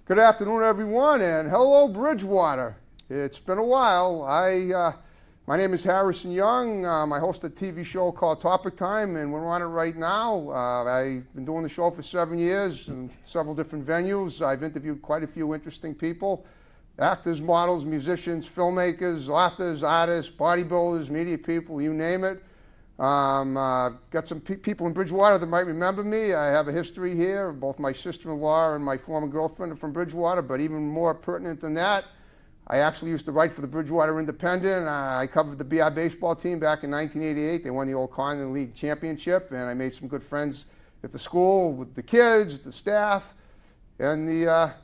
Good afternoon, everyone, and hello, Bridgewater. It's been a while. My name is Harrison Young. I host a TV show called Topic Time, and we're on it right now. I've been doing the show for 7 years in several different venues. I've interviewed quite a few interesting people: actors, models, musicians, filmmakers, authors, artists, bodybuilders, media people, you name it. Got some people in Bridgewater that might remember me. I have a history here. Both my sister-in-law and my former girlfriend are from Bridgewater, but even more pertinent than that, I actually used to write for the Bridgewater Independent. I covered the BR baseball team back in 1988. They won the old Continental League Championship, and I made some good friends at the school with the kids, the staff, and the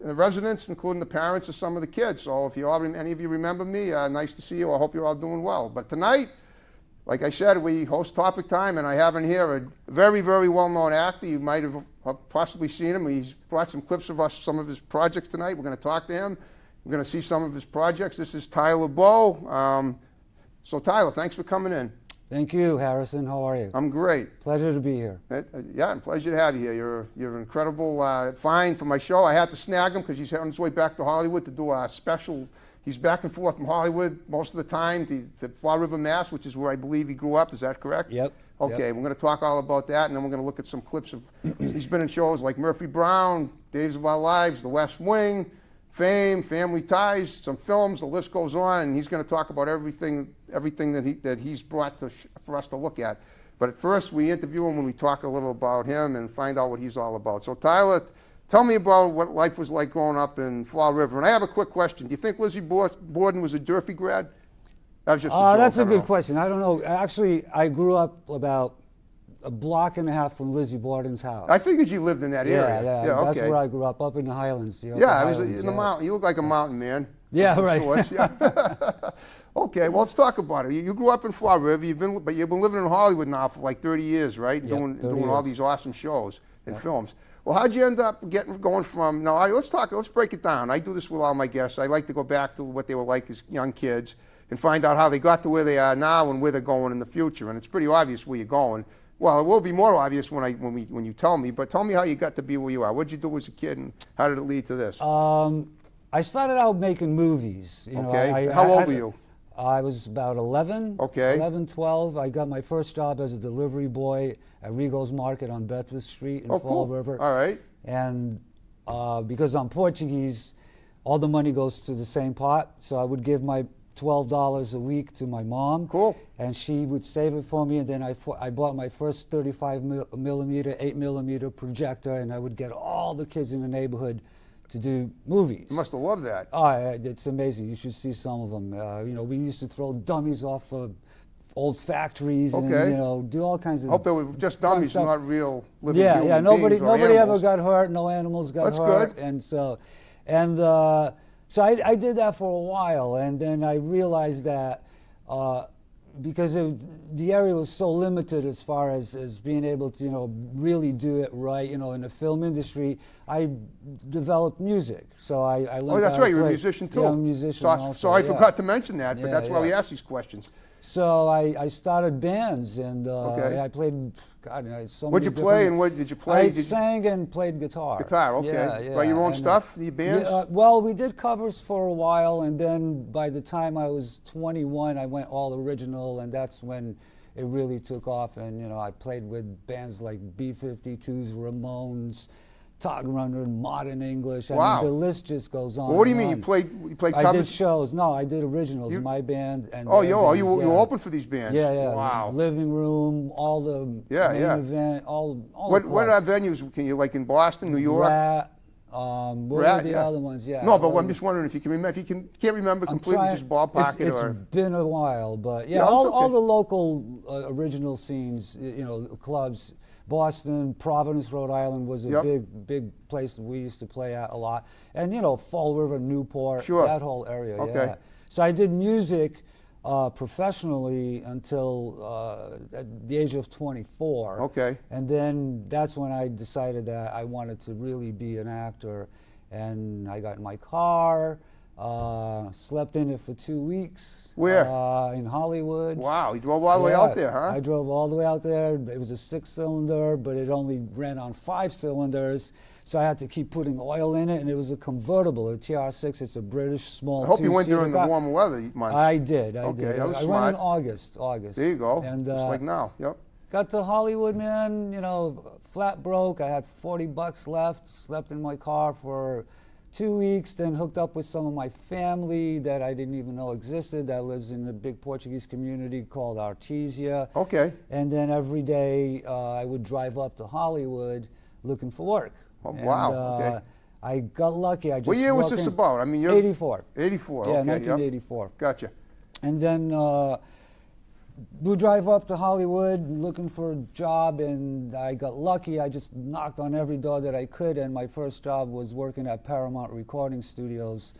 residents, including the parents of some of the kids. So if any of you remember me, nice to see you. I hope you're all doing well. But tonight, like I said, we host Topic Time, and I have in here a very, very well-known actor. You might have possibly seen him. He's brought some clips of some of his projects tonight. We're going to talk to him. We're going to see some of his projects. This is Tyler Bowe. So Tyler, thanks for coming in. Thank you, Harrison. How are you? I'm great. Pleasure to be here. Yeah, pleasure to have you here. You're incredible find for my show. I had to snag him because he's on his way back to Hollywood to do a special. He's back and forth from Hollywood most of the time to Fall River, Mass, which is where I believe he grew up. Is that correct? Yep. Okay, Yep. We're going to talk all about that, and then we're going to look at some clips of. He's been in shows like Murphy Brown, Days of Our Lives, The West Wing, Fame, Family Ties, some films. The list goes on, and he's going to talk about everything that he's brought for us to look at. But at first, we interview him when we talk a little about him and find out what he's all about. So Tyler, tell me about what life was like growing up in Fall River. And I have a quick question. Do you think Lizzie Borden was a Durfee grad? That was just a joke. That's a good question. I don't know. Actually, I grew up about a block and a half from Lizzie Borden's house. I figured you lived in that area. Yeah, okay. That's where I grew up in the Highlands. I was in the mountain. You look like a mountain man. Yeah, right. Okay, well, let's talk about it. You grew up in Fall River, but you've been living in Hollywood now for like 30 years, right? Yep, doing all these awesome shows and films. Well, how'd you end up going from, let's break it down. I do this with all my guests. I like to go back to what they were like as young kids and find out how they got to where they are now and where they're going in the future. And it's pretty obvious where you're going. Well, it will be more obvious when you tell me, but tell me how you got to be where you are. What did you do as a kid, and how did it lead to this? I started out making movies. How old were you? I was about 11, Okay. 11, 12. I got my first job as a delivery boy at Regal's Market on Bedford Street in Fall River. All right. And because I'm Portuguese, all the money goes to the same pot. So I would give my $12 a week to my mom. Cool. And she would save it for me. And then I bought my first 35 millimeter, 8mm projector, and I would get all the kids in the neighborhood to do movies. You must have loved that. Oh, it's amazing. You should see some of them. We used to throw dummies off of old factories and do all kinds of. I hope they were just dummies, stuff. Not real living human beings. Nobody ever got hurt. No animals got hurt. That's good. So I did that for a while, and then I realized that because the area was so limited as far as being able to really do it right, in the film industry, I developed music. So I learned. Oh, that's right. You're a musician too. Yeah, I'm a musician. So I forgot to mention that, but that's why we ask these questions. So I started bands, and I played. God, so What'd you play, and what did you play? I sang and played guitar. Guitar, okay. Yeah, Write your own stuff, your bands? Well, we did covers for a while, and then by the time I was 21, I went all original, and that's when it really took off. And I played with bands like B-52s, Ramones, Todd Rundgren, Modern English. Wow. I mean, the list just goes on. Well, what do you and mean? on. You played covers? I did shows. No, I did originals. My band and you opened for these bands? Yeah. Wow. Living Room, all the main event, all. What venues can you, like in Boston, New York? Rat. What are the other ones? Yeah. No, but I'm just wondering if you can remember. If you can't remember completely, just ballpark it. It's been a while, but all the local original scenes, clubs. Boston, Providence, Rhode Island was a big place that we used to play at a lot. And, Fall River, Newport, that whole area. Okay. Yeah. So I did music professionally until at the age of 24. Okay. And then that's when I decided that I wanted to really be an actor. And I got in my car, slept in it for 2 weeks. Where? In Hollywood. Wow, you drove all the way out there, huh? I drove all the way out there. It was a 6-cylinder, but it only ran on 5 cylinders. So I had to keep putting oil in it, and it was a convertible, a TR6. It's a British small. I hope you went two-seater during the car. warm weather months. I did. Okay, that was I smart. went in August. There you go. And just like now. Yep. got to Hollywood, man. You know, flat broke. I had $40 left. Slept in my car for 2 weeks. Then hooked up with some of my family that I didn't even know existed. That lives in a big Portuguese community called Artesia. Okay. And then every day I would drive up to Hollywood looking for work. Oh, And, wow. Okay. I got lucky. I just What year was walked this in- about? I mean, you're 84. 84. Yeah, Okay. 1984. Yep. Gotcha. And then we drive up to Hollywood looking for a job, and I got lucky. I just knocked on every door that I could, and my first job was working at Paramount Recording Studios,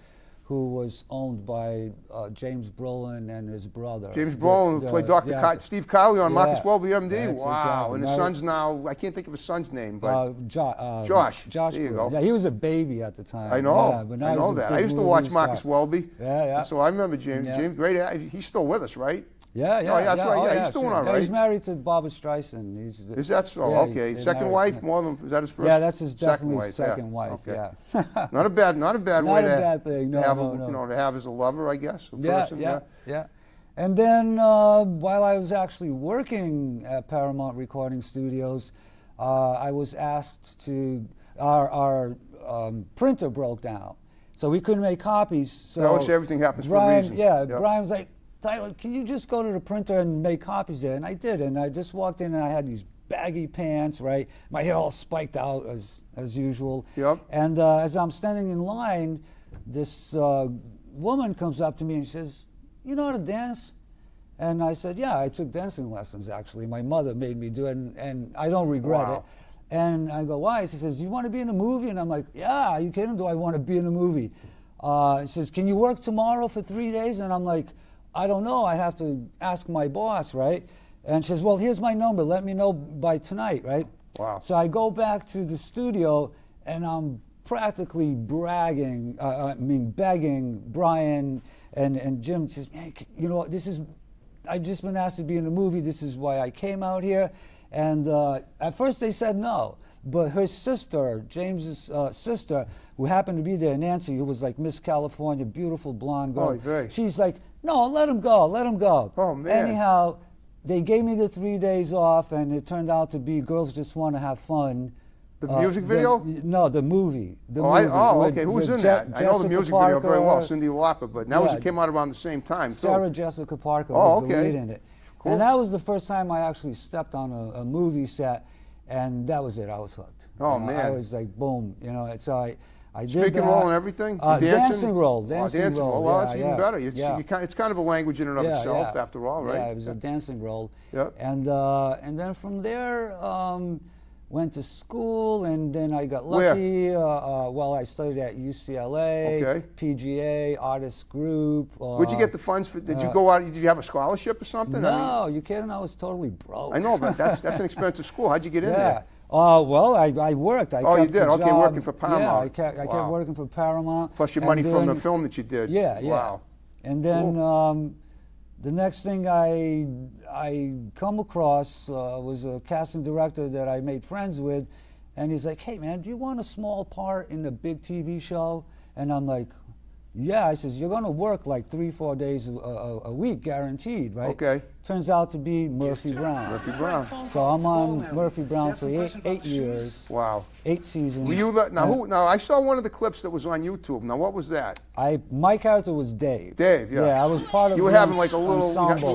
who was owned by James Brolin and his brother. James Brolin who played Dr. yeah. Steve Kiley on Marcus Yeah. Welby, MD. That's Wow. exactly. And his Now- son's now, I can't think of his son's name, but Josh. Josh. There you Brolin. go. Yeah, he was a baby at the time. I know. Yeah, but now I he's know a that. big I used to movie watch star. Marcus Welby. Yeah, yeah. So I remember James. Yeah. James, great. He's still with us, right? Yeah, yeah. Oh, yeah, that's right. Oh, Yeah, he's doing all Yeah, right. he's married to Barbara Streisand. Is that so? Yeah, Okay. they're Second married. wife? More than, is that his first? Yeah, that's his second definitely wife. second wife. Okay. Yeah. Not a bad Not way a to bad thing. No, have no, a, no. you know, to have as a lover, I guess. A Yeah, person, yeah. And then while I was actually working at Paramount Recording Studios, I was asked to, our printer broke down. So we couldn't make copies. So I always say everything happens Brian, for a reason. Yeah, Yep. Brian was like, Tyler, can you just go to the printer and make copies there? And I did, and I just walked in and I had these baggy pants, right? My hair all spiked out as usual. Yep. And as I'm standing in line, this woman comes up to me and she says, "You know how to dance?" And I said, "Yeah, I took dancing lessons actually. My mother made me do it, and I don't regret Wow. it." And I go, "Why?" She says, "You want to be in a movie?" And I'm like, "Yeah, are you kidding? Do I want to be in a movie?" She says, "Can you work tomorrow for 3 days?" And I'm like, "I don't know. I have to ask my boss, right?" And she says, "Well, here's my number. Let me know by tonight, right?" Wow. So I go back to the studio, and I'm practically begging Brian and Jim. Says, "Man, you know what? I've just been asked to be in a movie. This is why I came out here." And at first they said no, but her sister, James's sister, who happened to be there, Nancy, who was like Miss California, beautiful blonde girl. Oh, very. She's like, "No, let him go, let him go." Oh, man. Anyhow, they gave me the 3 days off, and it turned out to be Girls Just Want to Have Fun. The music video? No, the movie. The Oh, movie okay. Who was with in that? I know the Jessica music video very well, Parker, Cyndi Lauper, but that Yeah. came out around the same time, too. Sarah Jessica Parker Oh, was the okay. lead in it. Cool. And that was the first time I actually stepped on a movie set, and that was it. I was hooked. Oh, You know, I man. was like, boom. You know, so I did Speaking that. role and everything? Dancing role. Oh, Dancing dancing role. role. Well, yeah, that's even yeah, better. yeah. It's kind of a language in and of Yeah, itself, yeah. after all, right? Yeah, it was a dancing role. Yep. And then from there, went to school, and then I got Where? lucky. Well, I studied at UCLA, Okay. PGA, artist group. Where'd you get the funds for? Did you go out? Did you have a scholarship or something? No, you kidding? I was totally broke. I know, but that's an expensive school. How'd you get in Yeah. there? Well, I worked. I Oh, you kept the did? Okay, job. working for Paramount. Yeah, I kept Wow. working for Paramount. Plus your and money from the doing- film that you did. Yeah, yeah. Wow. And then the next thing I come across was a casting director that I made friends with, and he's like, "Hey man, do you want a small part in a big TV show?" And I'm like, "Yeah." I says, "You're gonna work like 3-4 days a week, guaranteed, right?" Okay. Turns out to be Murphy Brown. Murphy Brown. So I'm on Murphy Brown for eight years, Wow. 8 seasons. Were you now? I saw one of the clips that was on YouTube. Now, what was that? My character was Dave. Dave, yeah. Yeah, I was part of You were his having like a little. ensemble.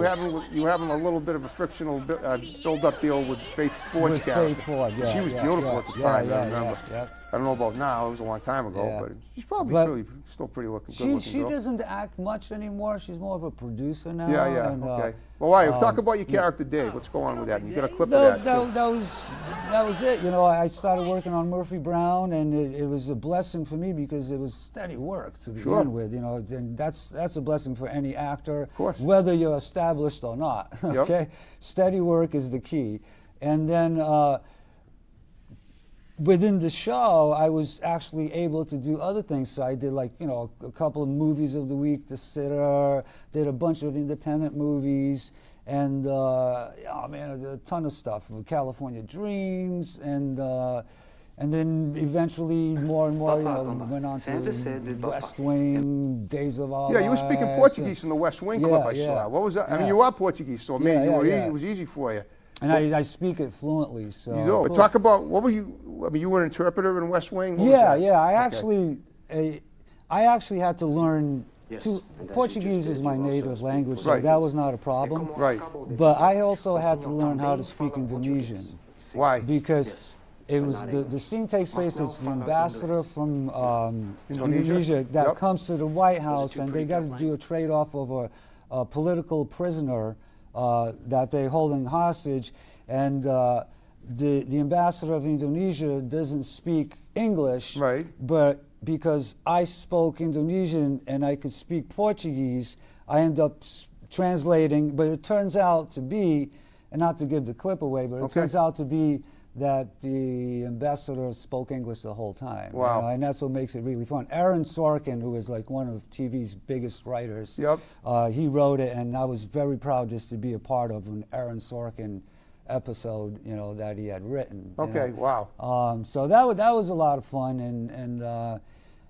You were having a little bit of a frictional build-up deal with Faith Ford's With character. Faith Ford, yeah, She was yeah, beautiful yeah, at the yeah, time. yeah, I remember. yeah. I don't know about now. It was a long time ago, Yeah. but she's probably But really still pretty looking. She Good-looking girl. doesn't act much anymore. She's more of a producer now. Yeah, yeah. and, Okay. Well, all right. Talk about your character, Dave. Let's go on with that. You got a clip of that. That was it. You know, I started working on Murphy Brown, and it was a blessing for me because it was steady work to begin Sure. with. You know, and that's a blessing for any actor, course. whether you're established or not. Yep. Okay, steady work is the key. And then within the show, I was actually able to do other things. So I did like, a couple of movies of the week, The Sitter, did a bunch of independent movies, and a ton of stuff, California Dreams, and and then eventually more and more, went on Santa said to that West Wing, Days of Our Yeah, you were Lives. speaking Portuguese in the West Wing clip I yeah, saw. What was that? I mean, yeah. you are Portuguese, so Yeah, yeah. it was easy for you. And I speak it fluently. So You do. cool. Talk about, what were you, I mean, you were an interpreter in West Wing? What was Yeah, that? yeah. Okay. I actually had to learn. Yes, To, and as Portuguese you is just my said, you also native speak language, so Right. that was not a problem. Right. But I also had to learn how to speak Indonesian Why? because Yes, it but was not the English. scene takes place. Must It's know the follow ambassador English. from Indonesia? Indonesia that Yep. comes to the White House, two and they pretty got to tough do a trade-off of a political prisoner that they're holding hostage, and the ambassador of Indonesia doesn't speak English, Right. but because I spoke Indonesian and I could speak Portuguese, I end up translating. But it turns out to be, and not to give the clip away, but it Okay. turns out to be that the ambassador spoke English the whole time. Wow. And that's what makes it really fun. Aaron Sorkin, who is like one of TV's biggest writers, Yep. he wrote it, and I was very proud just to be a part of an Aaron Sorkin episode, that he had written. Okay, wow. So that was a lot of fun,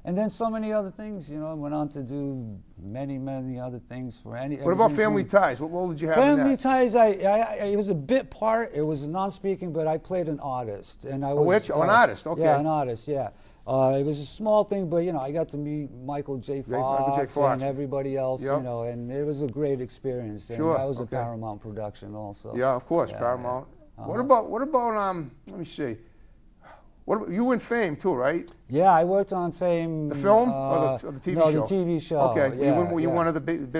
and then so many other things. Went on to do many other things for any. What about everything Family from- Ties? What role did you have in Family that? Ties, it was a bit part. It was non-speaking, but I played an artist, and I was which? Oh, an artist, okay. Yeah, an artist. Yeah, it was a small thing, but I got to meet Michael J. Fox, Fox. and everybody else. Yep. And it was a great experience. And Sure, that was okay. a Paramount production, also. Yeah, of course, Yeah, Paramount. yeah. What about let me see. You were in Fame too, right? Yeah, I worked on Fame. The film or the TV no, show? the TV show. Okay. Yeah, were you yeah. one of the big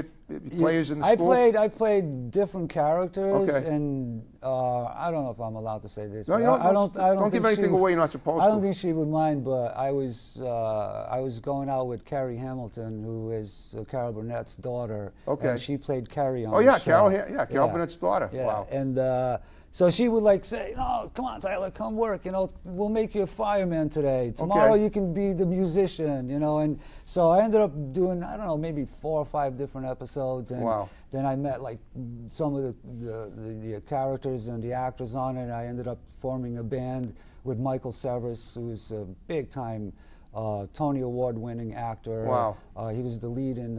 players in the I school? I played different characters, Okay. and I don't know if I'm allowed to say this. No, but you don't. I don't Don't give think she anything would- away you're not supposed I don't to. think she would mind, but I was going out with Carrie Hamilton, who is Carol Burnett's daughter. Okay. And she played Carrie on Oh the yeah, show. Carol Burnett's daughter. Yeah. Wow. And so she would like say, "No, come on, Tyler, come work. We'll make you a fireman today. Tomorrow Okay. you can be the musician. And so I ended up doing, I don't know, maybe 4 or 5 different episodes. And Wow. then I met like some of the characters and the actors on it. And I ended up forming a band with Michael Severus, who's a big time Tony Award-winning actor. Wow. He was the lead in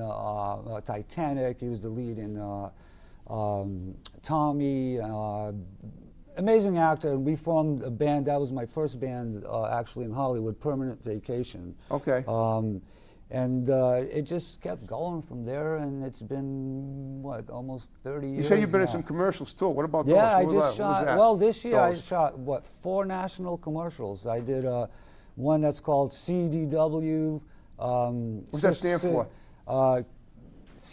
Titanic. He was the lead in Tommy, amazing actor, and we formed a band. That was my first band, actually, in Hollywood, Permanent Vacation. Okay. And it just kept going from there, and it's been, almost 30 years You say you've been in now. some commercials too. What about those? Yeah, I What was just that? What was shot, that? well, this year I Those. shot, 4 national commercials. I did one that's called CDW. What's that stand for? CDW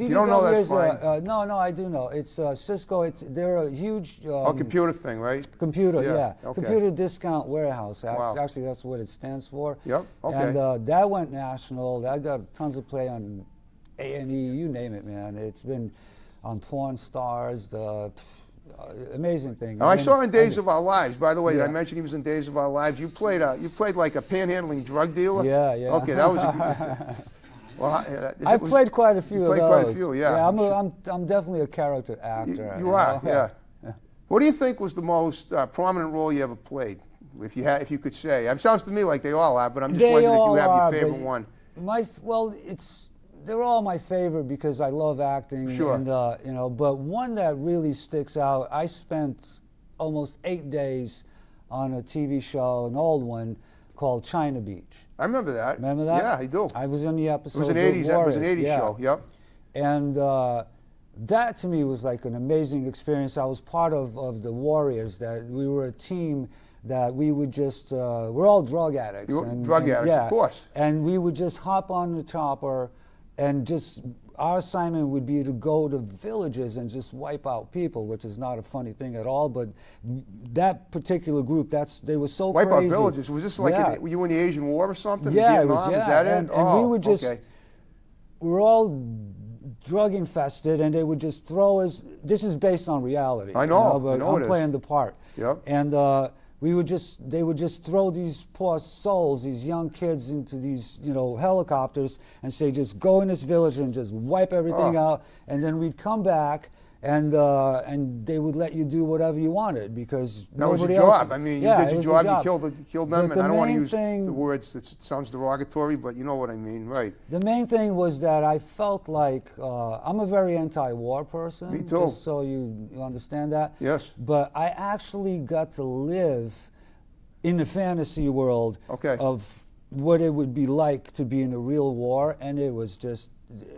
you don't know, that's is, fine. no, I do know. It's Cisco. They're a huge Computer thing, right? computer, Yeah, yeah. okay. Computer discount warehouse. Wow. Actually, that's what it stands for. Yep, okay. And that went national. That got tons of play on A&E, you name it, man. It's been on Porn Stars, amazing thing. Now, I saw in Days of Our Lives. By the way, did I Yeah. mention he was in Days of Our Lives? You played like a panhandling drug dealer. Yeah, yeah. Okay, that was. Well, I played quite a few you of played those. quite a few, yeah. I'm definitely a character actor. You are, know? yeah. What do you think was the most prominent role you ever played? If you could say, it sounds to me like they all are, but I'm just They wondering if you all have are, your favorite but one. They're all my favorite because I love acting. Sure. And but one that really sticks out. I spent almost 8 days on a TV show, an old one called China Beach. I remember that. Remember that? Yeah, I do. I was in the episode. It was an The 80s. It was an Warriors, 80s yeah. show. Yep. And that to me was like an amazing experience. I was part of the Warriors. That we were a team that we would just we're all drug addicts. You were drug addicts, yeah, of course. And we would just hop on the chopper, and just our assignment would be to go to villages and just wipe out people, which is not a funny thing at all. But that particular group, they were so Wipe crazy. out villages. Was this like Yeah. were you in the Asian War or something? Yeah, Vietnam? it was, yeah. Is that and, it? And we would just, okay. we were all drug infested, and they would just throw us. This is based on reality. I know, but I know it I'm is. playing the part. Yep. And they would just throw these poor souls, these young kids, into these helicopters and say, just go in this village and just wipe everything out. And then we'd come back, and they would let you do whatever you wanted because That was your nobody else. job. I mean, yeah, you did it your was the job, you killed them, But and I don't want to main use thing- the words that sounds derogatory, but you know what I mean, right? The main thing was that I felt like I'm a very anti-war person. Me too. Just so you understand that. Yes. But I actually got to live in the fantasy world Okay. of what it would be like to be in a real war, and it was just.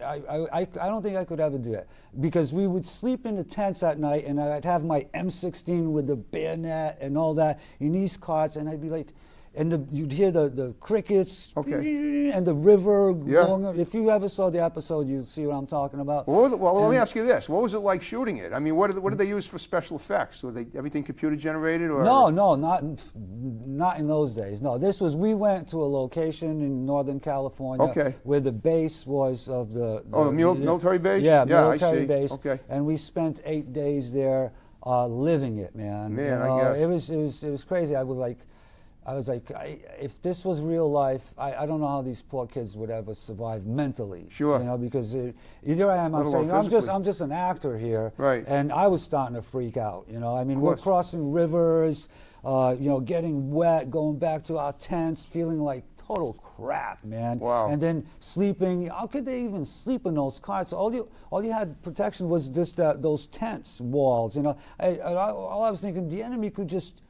I don't think I could ever do it because we would sleep in the tents at night, and I'd have my M16 with the bayonet and all that in these carts, and I'd be like, and you'd hear the crickets and the river Yeah. going. If you ever saw the episode, you'd see what I'm talking about. Well, let me ask you this: what was it like shooting it? I mean, what did they use for special effects? Was everything computer generated, or No, not in those days. No, this was we went to a location in Northern California Okay. where the base was of the military base? Yeah, Yeah, I military see. base. Okay. And we spent 8 days there, living it, man. Man, You I know, guess. it was crazy. I was like, if this was real life, I don't know how these poor kids would ever survive mentally. Sure. You know, because either I am, I'm Let alone saying physically. I'm just an actor here. Right. And I was starting to freak out. You know, I mean, we're course. crossing rivers, you know, getting wet, going back to our tents, feeling like total crap, man. Wow. And then sleeping. How could they even sleep in those carts? All you had protection was just those tents walls. You know, all I was thinking, the enemy could just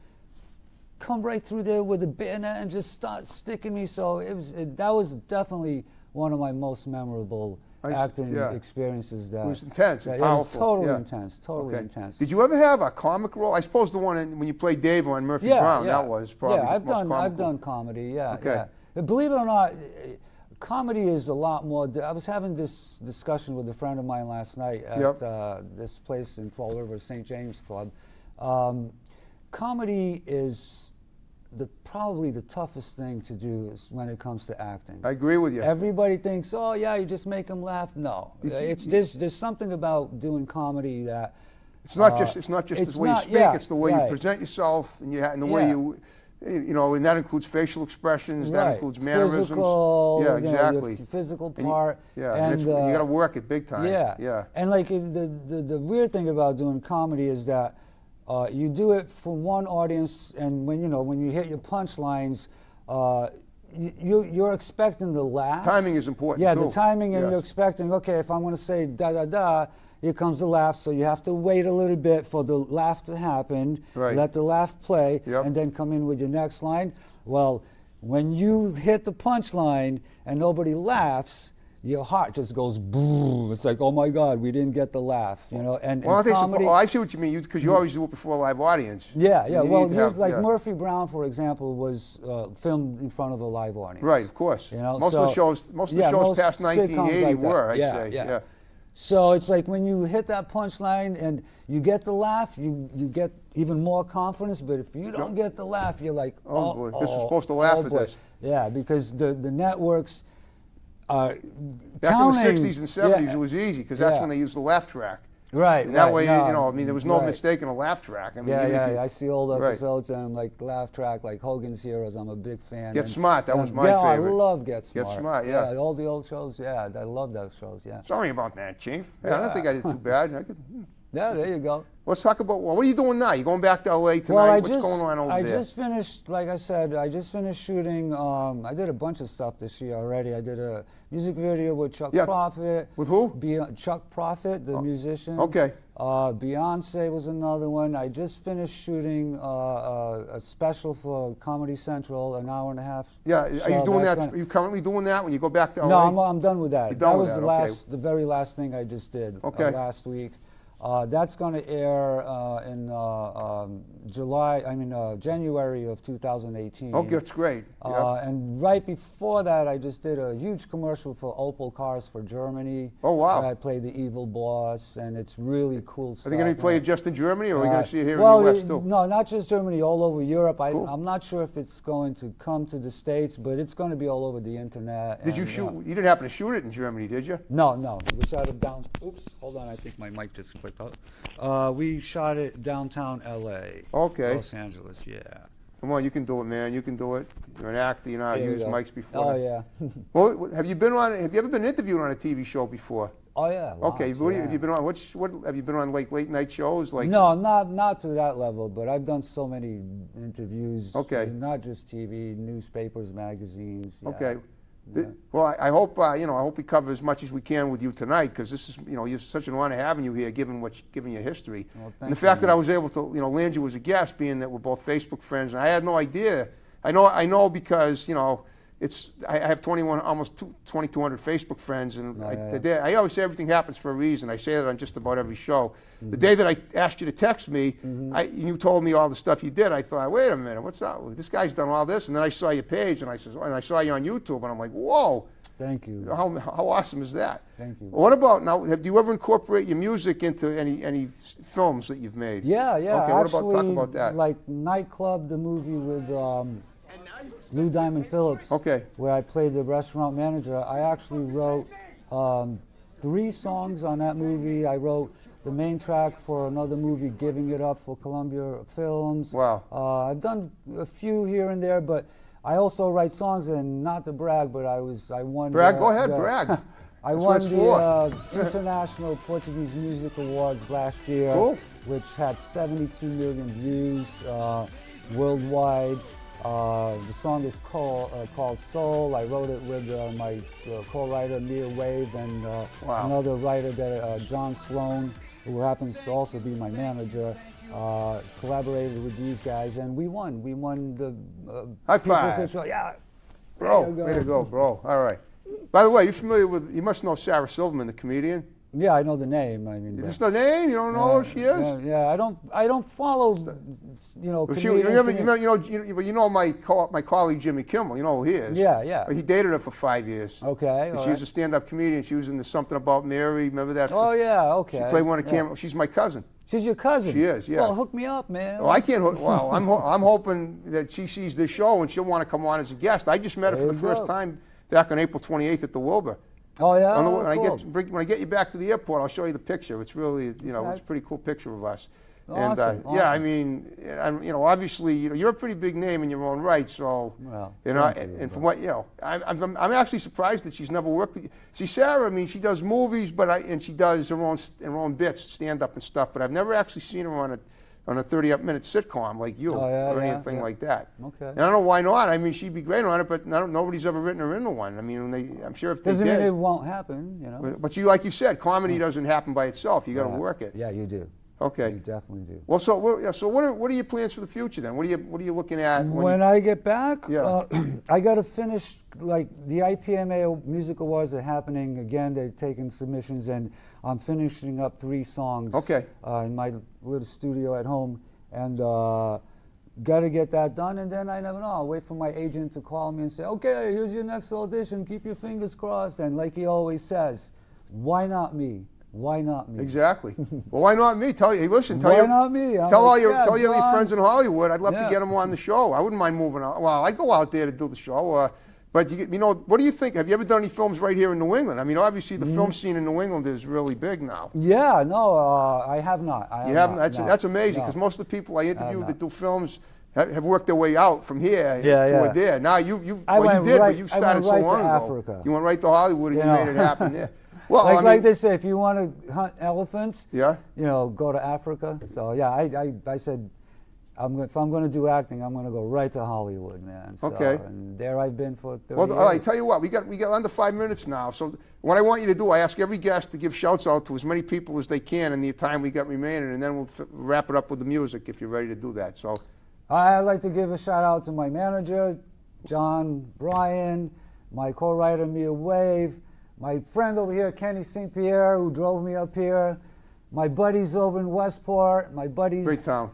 come right through there with a bayonet and just start sticking me. So that was definitely one of my most memorable acting experiences. It was intense and It was powerful. totally Yeah. intense, totally Okay. intense. Did you ever have a comic role? I suppose the one when you played Dave on Murphy Brown. That was probably yeah. the most comical. I've done comedy. Yeah, Okay. yeah. Believe it or not, comedy is a lot more. I was having this discussion with a friend of mine last night at this place in Fall River, St. James Club. Comedy is probably the toughest thing to do is when it comes to acting. I agree with you. Everybody thinks, oh yeah, you just make them laugh. No, there's something about doing comedy that It's not just the way you speak. It's the way you present yourself, and the way you know, and that includes facial expressions. That includes mannerisms. Physical, yeah, you know, exactly. your physical And part. and you got to work it big time. Yeah, yeah. And like the weird thing about doing comedy is that you do it for one audience, and when you hit your punchlines, you're expecting the laugh. Timing is important. Yeah, too. the timing, and Yes. you're expecting, okay, if I'm going to say da da da, here comes the laugh. So you have to wait a little bit for the laugh to happen. Right. Let the laugh play, Yep. and then come in with your next line. Well, when you hit the punchline and nobody laughs, your heart just goes boom. It's like, oh my God, we didn't get the laugh, you know. And Well, I think comedy, I see what you mean, because you always do it before a live audience. yeah, yeah. You Well, need to have- like yeah. Murphy Brown, for example, was filmed in front of a live audience. Right, of course. You know, most of the shows most past sitcoms 1980 like that. were, I'd Yeah, say. yeah. So it's like when you hit that punchline and you get the laugh, you get even more confidence. But if you don't get the laugh, you're like, Oh, boy, this was supposed to laugh at boy. this. Yeah, because the networks are Back counting. in the 60s and 70s, yeah, it was easy, because that's yeah. when they used the laugh track. Right, And that right, way, no, you know, I mean, there was no right. mistake in a laugh track. I mean, Yeah, even if you- I see old Right. episodes and I'm like laugh track, like Hogan's Heroes. I'm a big fan. Get Smart, that was my yeah, favorite. I love Get Smart. Get Smart, yeah. All the old shows, yeah, I love those shows, yeah. Sorry about that, Chief. Yeah, I don't Yeah. think I did too bad. Yeah, there you go. Let's talk about, well, what are you doing now? You going back to LA tonight? Well, What's going on over I there? just finished, like I said, I just finished shooting. I did a bunch of stuff this year already. I did a music video with Chuck Prophet. With who? Chuck Prophet, the musician. Okay. Beyonce was another one. I just finished shooting a special for Comedy Central, an hour and a half. Yeah, are you doing that? Are you currently doing that when you go back to LA? No, I'm done with that. You're done That with was that, the very last thing I just did last week. That's going to air in January of 2018. Oh, that's great. Yeah. And right before that, I just did a huge commercial for Opel Cars for Germany. Oh, wow. I played the evil boss, and it's really cool stuff. Are they going to be playing just in Germany, or are we going to see it here well, in the U.S. too? No, not just Germany, all over Europe. Cool. I'm not sure if it's going to come to the States, but it's going to be all over the internet. Did you shoot? You didn't happen to shoot it in Germany, did you? No. We shot it down. Oops, hold on. I think my mic just clicked out. We shot it downtown L.A. Okay. Los Angeles, yeah. Come on, you can do it, man. You can do it. You're an actor. You know how to There you use go. mics before. Oh yeah. Well, have you ever been interviewed on a TV show before? Oh yeah. Okay, lots, what yeah. have you been on? What have you been on? Like late night shows? Like No, not to that level, but I've done so many interviews. Okay. Not just TV, newspapers, magazines. Yeah. Okay. Yeah. Well, I hope I hope we cover as much as we can with you tonight, because this is you're such an honor having you here, given your history, Well, and thank the fact you, that I man. was able to land you as a guest, being that we're both Facebook friends, and I had no idea. I know because I have almost 2,200 Facebook friends, and Oh, yeah, the day, I always say everything happens for a reason. I say that on just about every show. The day that I asked you to text me, you told me all the stuff you did. I thought, wait a minute, what's up? This guy's done all this, and then I saw your page, and I saw you on YouTube, and I'm like, whoa. Thank you. How awesome is that? Thank you. What about now? Do you ever incorporate your music into any films that you've made? Yeah. Okay, Actually, talk about that. Like Nightclub, the movie with Lou Diamond Phillips. Okay. Where I played the restaurant manager. I actually wrote 3 songs on that movie. I wrote the main track for another movie, Giving It Up, for Columbia Films. Wow. I've done a few here and there, but I also write songs, and not to brag, but I won. Brag, go ahead, brag. I That's won what it's for. the International Portuguese Music Awards last year, Cool. which had 72 million views worldwide. The song is called Soul. I wrote it with my co-writer Mia Wave and Wow. another writer, John Sloan, who happens to also be my manager. Collaborated with these guys, and we won. We won the High People's five. Central- Yeah. Bro, There you way to go, bro. All right. By the way, you must know Sarah Silverman, the comedian. Yeah, I know the name. I mean, Is this the name? You don't know who she is? Yeah, I don't follow, Well, comedians. you know my colleague Jimmy Kimmel. You know who he is. Yeah. He dated her for 5 years. Okay. And all she was right. a stand-up comedian. She was in the Something About Mary. Remember that? Oh yeah. Okay. She played one of Yeah. Cameron. She's my cousin. She's your cousin. She is, yeah. Well, hook me up, man. Well, I can't. Well, I'm hoping that she sees this show and she'll want to come on as a guest. I just met her There for the you first go. time back on April 28th at the Wilbur. Oh yeah. When I get you back to the airport, I'll show you the picture. It's really, it's a pretty cool picture of us. And Awesome, yeah, I awesome. mean, obviously, you're a pretty big name in your own right. So, Well, and thank you, from what I'm actually surprised that she's never worked with you. See, Sarah, I mean, she does movies, and she does her own bits, stand up and stuff. But I've never actually seen her on a 30-minute sitcom like you Oh, yeah, or yeah, anything yeah. like that. Okay. And I don't know why not. I mean, she'd be great on it, but nobody's ever written her into one. I mean, I'm sure if they Doesn't did. mean it won't happen, you know. But like you said, comedy doesn't happen by itself. You got to Yeah. work it. Yeah, you do. Okay. You definitely do. Well, so what are your plans for the future then? What are you looking at? When I get back, Yeah. I got to finish, like, the IPMA Music Awards are happening again. They're taking submissions, and I'm finishing up 3 songs Okay. In my little studio at home, and got to get that done. And then I never know. I'll wait for my agent to call me and say, okay, here's your next audition. Keep your fingers crossed. And like he always says, why not me? Why not me? Exactly. Well, why not me? Hey, listen. Why not me? I'm Tell all like, your yeah, tell your John. friends in Hollywood. I'd love to Yeah. get them on the show. I wouldn't mind moving out. Well, I go out there to do the show. But what do you think? Have you ever done any films right here in New England? I mean, obviously the film scene in New England is really big now. Yeah, no, I have not. You haven't? Not, That's amazing, no. because most of the people I interview not. that do films have worked their way out from here Yeah, toward yeah. there. Now you I went did, but right- you I went started so right to long ago. Africa. You went right to Hollywood and You you know. made it happen there. Well, like, I mean, like they say, if you want to hunt elephants, yeah. go to Africa. So yeah, I said, if I'm going to do acting, I'm going to go right to Hollywood, man. So, Okay. And there I've been for 30 Well, years. all right. Tell you what, we got under 5 minutes now. So what I want you to do, I ask every guest to give shouts out to as many people as they can in the time we got remaining, and then we'll wrap it up with the music if you're ready to do that. So. I'd like to give a shout out to my manager, John Bryan, my co-writer, Mia Wave, my friend over here, Kenny St. Pierre, who drove me up here, my buddies over in Westport, my buddies, Great town.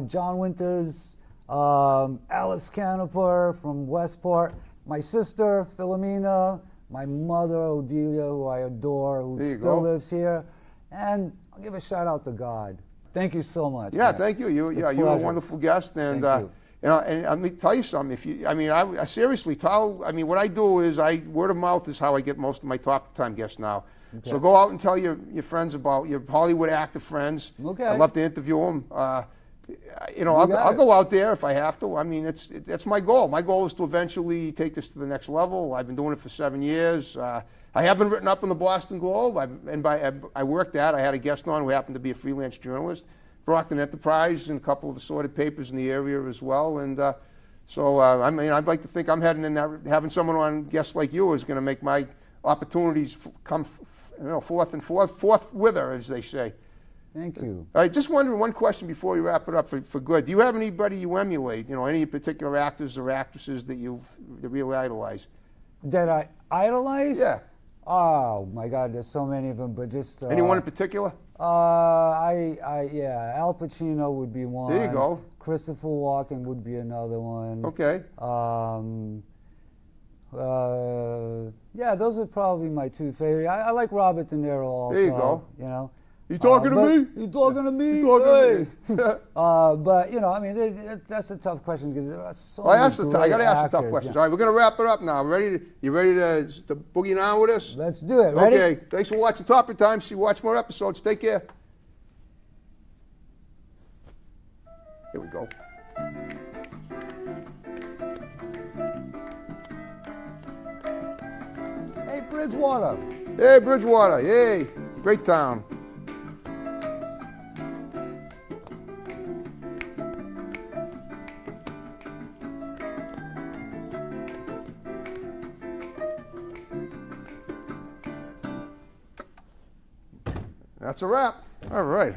John Winters, Alex Canoper from Westport, my sister, Philomena, my mother, Odelia, who I adore, who There you still go. lives here, and I'll give a shout out to God. Thank you so much. Yeah, man. thank you. You're a pleasure. wonderful guest, and Thank you. and let me tell you something. I seriously what I do is word of mouth is how I get most of my talk time guests now. Okay. So go out and tell your friends about your Hollywood actor friends. Okay. I'd love to interview them. you know, I'll go out there if I have to. I mean, that's my goal. My goal is to eventually take this to the next level. I've been doing it for 7 years. I have been written up in the Boston Globe, I worked at. I had a guest on who happened to be a freelance journalist, Brockton Enterprise, and a couple of assorted papers in the area as well. And so, I mean, I'd like to think I'm heading in that. Having someone on, guests like you, is going to make my opportunities come, forth with her, as they say. Thank you. All right, just wondering one question before we wrap it up for good. Do you have anybody you emulate? You know, any particular actors or actresses that you really idolize? That I idolize? Yeah. Oh my God, there's so many of them, but just Anyone in particular? Yeah, Al Pacino would be one. There you go. Christopher Walken would be another one. Okay. Yeah, those are probably my two favorite. I like Robert De Niro also. There you go. You know. You talking to me? You talking to me? You talking to me? But you know, I mean, that's a tough question because there are so I many got to ask the tough actors, questions. yeah. All right, we're going to wrap it up now. You ready to boogie down with us? Let's do it. Ready? Okay. Thanks for watching Topic Time. See you watch more episodes. Take care. Here we go. Hey, Bridgewater. Hey, Bridgewater. Yay. Great town. That's a wrap. All right.